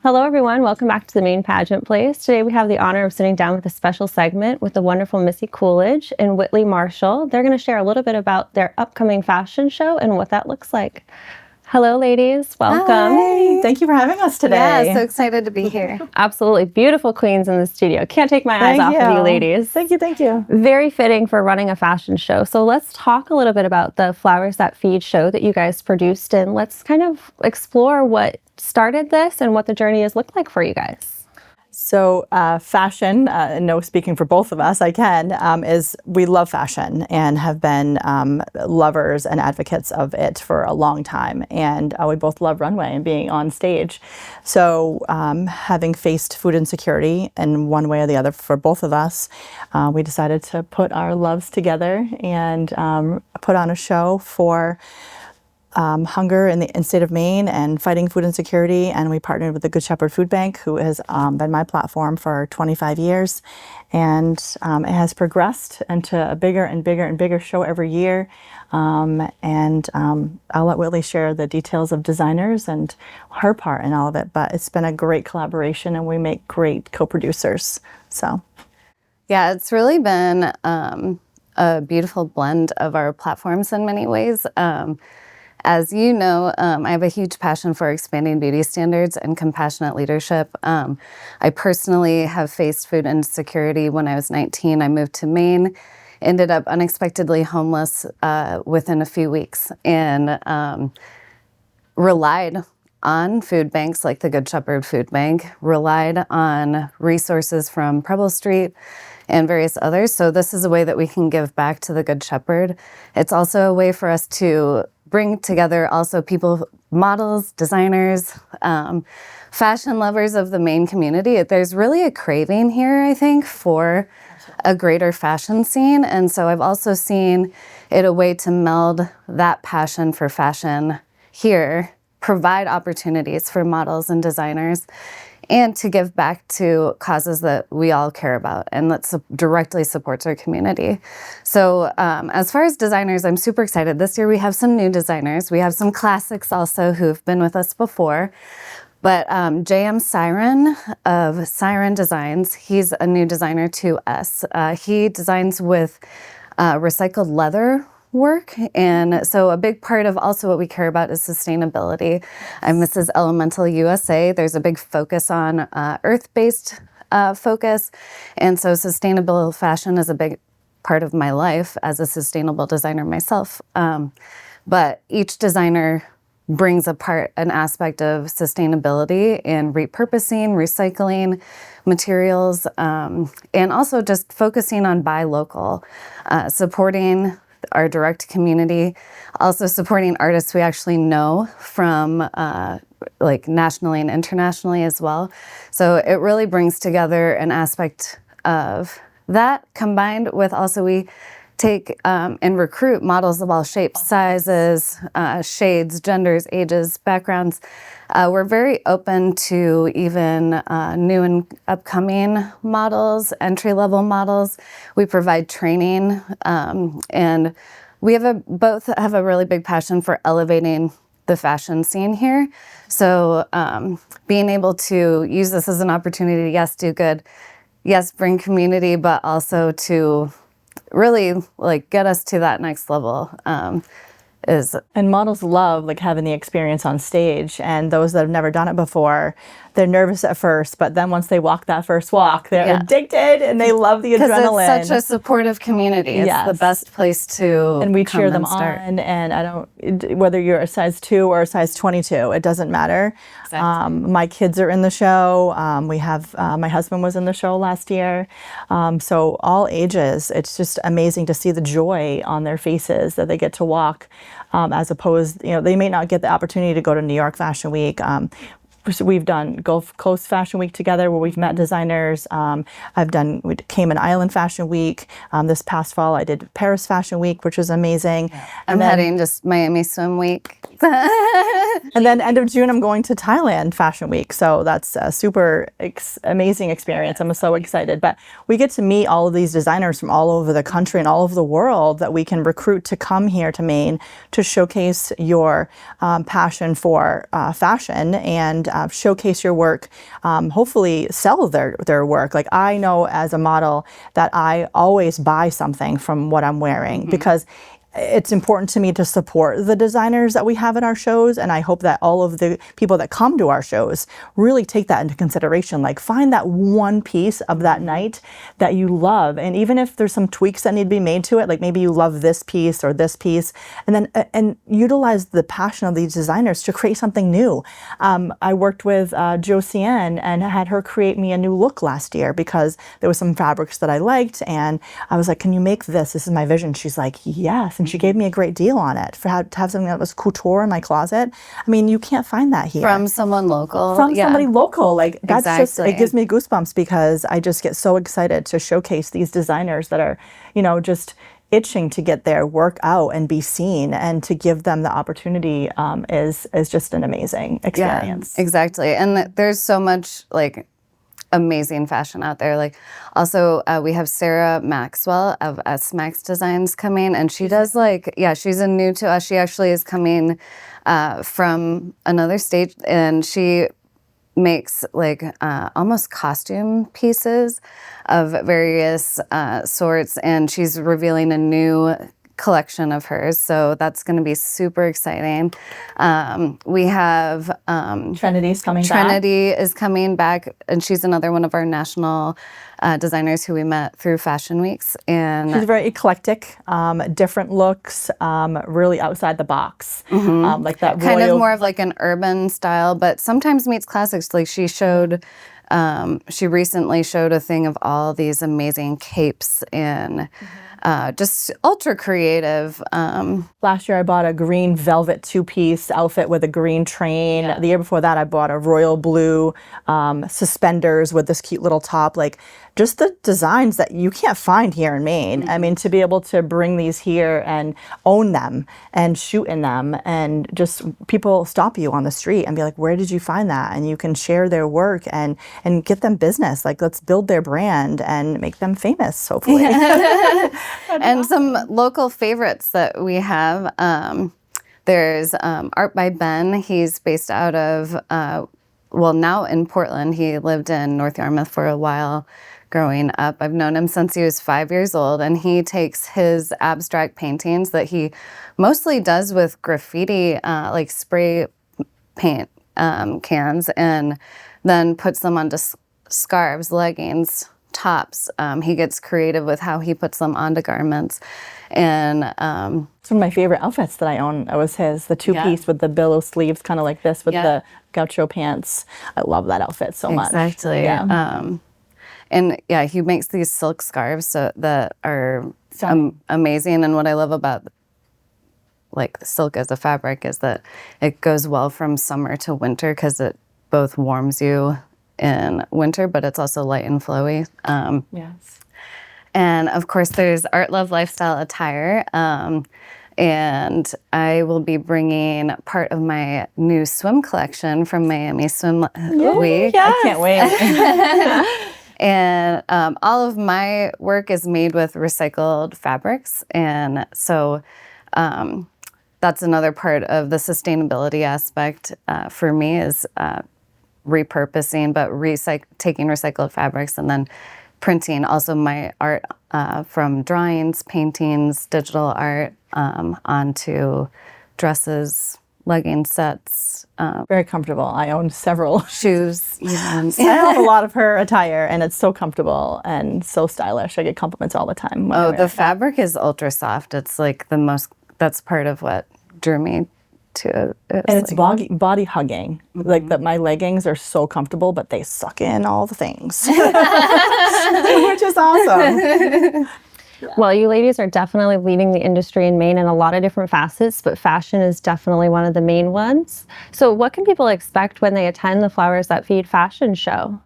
Hello, everyone. Welcome back to the Maine Pageant Place. Today we have the honor of sitting down with a special segment with the wonderful Misty Coolidge and Whitley Marshall. They're going to share a little bit about their upcoming fashion show and what that looks like. Hello, ladies. Welcome. Hi. Thank you for having us today. Yeah, so excited to be here. Absolutely. Beautiful queens in the studio. Can't take my eyes off of you, ladies. Thank you. Thank you. Very fitting for running a fashion show. So let's talk a little bit about the Flowers That Feed show that you guys produced, and let's kind of explore what started this and what the journey has looked like for you guys. So fashion, no, speaking for both of us, I can, is we love fashion and have been lovers and advocates of it for a long time. And we both love Runway and being on stage. So having faced food insecurity in one way or the other for both of us, we decided to put our loves together and put on a show for hunger in the state of Maine and fighting food insecurity. And we partnered with the Good Shepherd Food Bank, who has been my platform for 25 years. And it has progressed into a bigger and bigger and bigger show every year. I'll let Whitley share the details of designers and her part in all of it. But it's been a great collaboration and we make great co-producers. So, yeah, it's really been a beautiful blend of our platforms in many ways. As you know, I have a huge passion for expanding beauty standards and compassionate leadership. I personally have faced food insecurity when I was 19. I moved to Maine, ended up unexpectedly homeless within a few weeks, and relied on food banks like the Good Shepherd Food Bank, relied on resources from Preble Street and various others. So this is a way that we can give back to the Good Shepherd. It's also a way for us to bring together also people, models, designers, fashion lovers of the Maine community. There's really a craving here, I think, for a greater fashion scene. And so I've also seen it a way to meld that passion for fashion here, provide opportunities for models and designers, and to give back to causes that we all care about and that directly supports our community. So as far as designers, I'm super excited. This year we have some new designers. We have some classics also who've been with us before. But J.M. Siren of Siren Designs, he's a new designer to us. He designs with recycled leather work. And so a big part of also what we care about is sustainability. I'm Mrs. Elemental USA. There's a big focus on earth-based focus. And so sustainable fashion is a big part of my life as a sustainable designer myself. But each designer brings apart an aspect of sustainability and repurposing, recycling materials, and also just focusing on buy local, supporting our direct community, also supporting artists we actually know from like nationally and internationally as well. So it really brings together an aspect of that, combined with also we take and recruit models of all shapes, sizes, shades, genders, ages, backgrounds. We're very open to even new and upcoming models, entry-level models. We provide training, and we have both have a really big passion for elevating the fashion scene here. So being able to use this as an opportunity, yes, do good, yes, bring community, but also to really like get us to that next level and models love like having the experience on stage, and those that have never done it before, they're nervous at first, but then once they walk that first walk, they're addicted and they love the adrenaline. Because it's such a supportive community. It's the best place to and we cheer them on. And I don't, whether you're a size 2 or a size 22, it doesn't matter. Exactly. My kids are in the show. We have my husband was in the show last year. So all ages, it's just amazing to see the joy on their faces that they get to walk, as opposed, you know, they may not get the opportunity to go to New York Fashion Week. We've done Gulf Coast Fashion Week together where we've met designers. I've done Cayman Island Fashion Week. This past fall I did Paris Fashion Week, which was amazing. I'm heading just Miami Swim Week. And then end of June I'm going to Thailand Fashion Week. So that's a super amazing experience. I'm so excited. But we get to meet all of these designers from all over the country and all over the world that we can recruit to come here to Maine to showcase your passion for fashion and showcase your work, hopefully sell their work. Like I know as a model that I always buy something from what I'm wearing because it's important to me to support the designers that we have in our shows, and I hope that all of the people that come to our shows really take that into consideration. Like find that one piece of that night that you love, and even if there's some tweaks that need to be made to it, like maybe you love this piece or this piece, and then and utilize the passion of these designers to create something new. I worked with Josiane and had her create me a new look last year because there was some fabrics that I liked, and I was like, can you make this? This is my vision. She's like, yes. And she gave me a great deal on it to have something that was couture in my closet. I mean, you can't find that here. From someone local. From somebody local. Like that's just, Exactly. it gives me goosebumps because I just get so excited to showcase these designers that are, you know, just itching to get their work out and be seen, and to give them the opportunity is just an amazing experience. Yeah, exactly. And there's so much like amazing fashion out there. Like also we have Sarah Maxwell of S-Max Designs coming, and she does like, she's a new to us. She actually is coming from another state, and she makes like almost costume pieces of various sorts, and she's revealing a new collection of hers, so that's going to be super exciting. We have Trinity's coming back. Trinity is coming back, and she's another one of our national designers who we met through Fashion Weeks. And she's very eclectic, different looks, really outside the box, like that kind royal. of more of like an urban style, but sometimes meets classics. Like she showed, she recently showed a thing of all these amazing capes and just ultra creative. Last year I bought a green velvet two-piece outfit with a green train. The year before that I bought a royal blue suspenders with this cute little top. Like just the designs that you can't find here in Maine. I mean, to be able to bring these here and own them and shoot in them, and just people stop you on the street and be like, where did you find that? And you can share their work and get them business. Like let's build their brand and make them famous, hopefully. And some local favorites that we have. There's Art by Ben. He's based out of, now in Portland. He lived in North Yarmouth for a while growing up. I've known him since he was 5 years old, and he takes his abstract paintings that he mostly does with graffiti, like spray paint cans, and then puts them onto scarves, leggings, tops. He gets creative with how he puts them onto garments. And it's one of my favorite outfits that I own. It was his, the two-piece with the billow sleeves, kind of like this, with the gaucho pants. I love that outfit so much. Exactly. Yeah. And he makes these silk scarves that are amazing. And what I love about like silk as a fabric is that it goes well from summer to winter, because it both warms you in winter, but it's also light and flowy. Yes. And of course, there's Art Love Lifestyle attire. And I will be bringing part of my new swim collection from Miami Swim Week. I can't wait. And all of my work is made with recycled fabrics. And so that's another part of the sustainability aspect for me is repurposing, but taking recycled fabrics and then printing also my art from drawings, paintings, digital art onto dresses, legging sets. Very comfortable. I own several shoes. Even. I have a lot of her attire, and it's so comfortable and so stylish. I get compliments all the time. When I wear The it. fabric is ultra soft. It's like that's part of what drew me to it. And it's body hugging. Like my leggings are so comfortable, but they suck in all the things, which is awesome. Well, you ladies are definitely leading the industry in Maine in a lot of different facets, but fashion is definitely one of the main ones. So what can people expect when they attend the Flowers That Feed fashion show?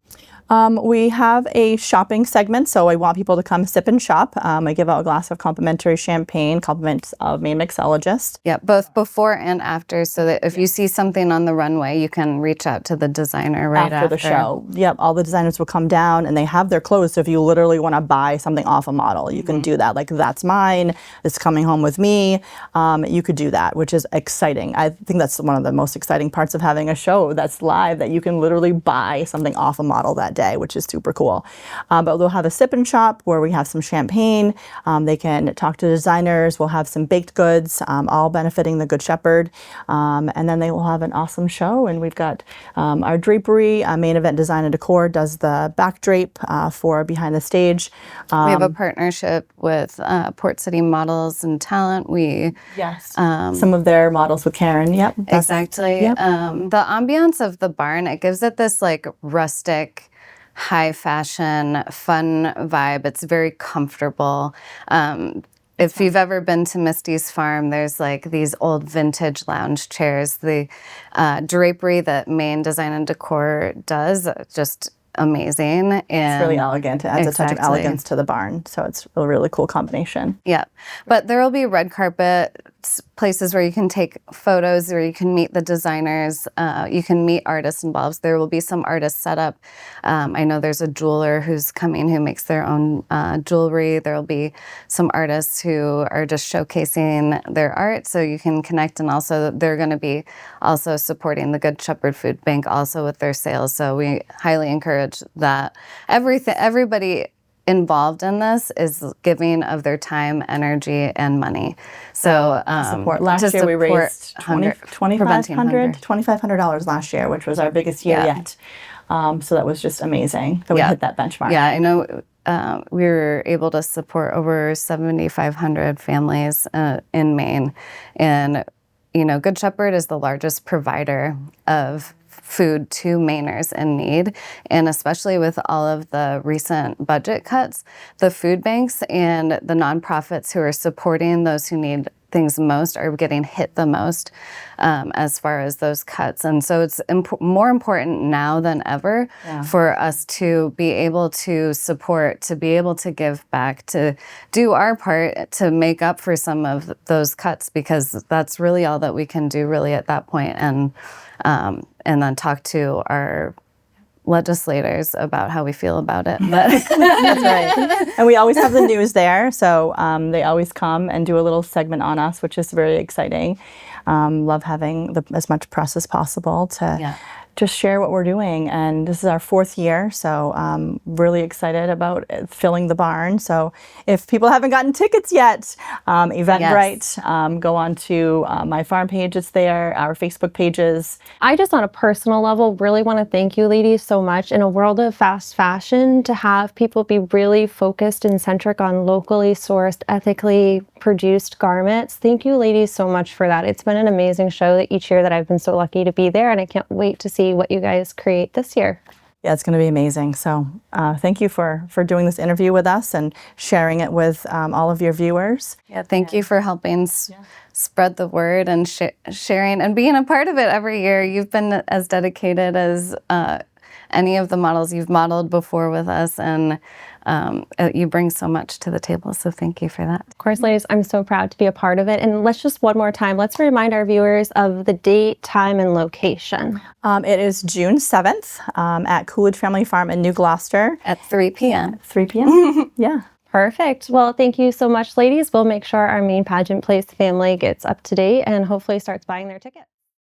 We have a shopping segment, so I want people to come sip and shop. I give out a glass of complimentary champagne, compliments of Maine mixologist. Yeah, both before and after, so that if you see something on the runway, you can reach out to the designer right After the show. Yep, all the designers will come down and they have their clothes. So if you literally want to buy something off a model, you can do that. Like, that's mine, it's coming home with me. You could do that, which is exciting. I think that's one of the most exciting parts of having a show that's live, that you can literally buy something off a model that day, which is super cool. But we'll have a sip and shop where we have some champagne. They can talk to designers. We'll have some baked goods, all benefiting the Good Shepherd. And then they will have an awesome show. And we've got our drapery, Main Event Design and Decor does the back drape for behind the stage. We have a partnership with Port City Models and Talent. Some of their models with Karen. Yep. Exactly. Yep. The ambiance of the barn, it gives it this like rustic, high fashion, fun vibe. It's very comfortable. If you've ever been to Misty's farm, there's like these old vintage lounge chairs. The drapery that Maine Design and Decor does, just amazing. And it's really elegant. It adds a touch of elegance to the barn. So it's a really cool combination. Yeah. But there will be red carpet places where you can take photos, where you can meet the designers, you can meet artists involved. There will be some artists set up. I know there's a jeweler who's coming who makes their own jewelry. There will be some artists who are just showcasing their art, so you can connect. And also they're going to be also supporting the Good Shepherd Food Bank also with their sales. So we highly encourage that. Everybody involved in this is giving of their time, energy, and money. So support. Last year we raised $2,500 last year, which was our biggest year yet. So that was just amazing that we hit that benchmark. Yeah, I know we were able to support over 7,500 families in Maine. And, you know, Good Shepherd is the largest provider of food to Mainers in need. And especially with all of the recent budget cuts, the food banks and the nonprofits who are supporting those who need things most are getting hit the most as far as those cuts. And so it's more important now than ever for us to be able to support, to be able to give back, to do our part to make up for some of those cuts, because that's really all that we can do really at that point. And then talk to our legislators about how we feel about it. But that's right. And we always have the news there, so they always come and do a little segment on us, which is very exciting. Love having as much press as possible to just share what we're doing. And this is our 4th year, so really excited about filling the barn. So if people haven't gotten tickets yet, Eventbrite, go on to my farm page, it's there, our Facebook pages. I just on a personal level really want to thank you ladies so much. In a world of fast fashion, to have people be really focused and centric on locally sourced, ethically produced garments. Thank you ladies so much for that. It's been an amazing show each year that I've been so lucky to be there, and I can't wait to see what you guys create this year. Yeah, it's going to be amazing. So thank you for doing this interview with us and sharing it with all of your viewers. Yeah, thank you for helping spread the word and sharing and being a part of it every year. You've been as dedicated as any of the models you've modeled before with us, and you bring so much to the table, so thank you for that. Of course, ladies, I'm so proud to be a part of it. And let's just one more time, let's remind our viewers of the date, time, and location. It is June 7th at Coolage Family Farm in New Gloucester. At 3 p.m. 3 p.m. Yeah. Perfect. Well, thank you so much, ladies. We'll make sure our Maine Pageant Place family gets up to date and hopefully starts buying their tickets.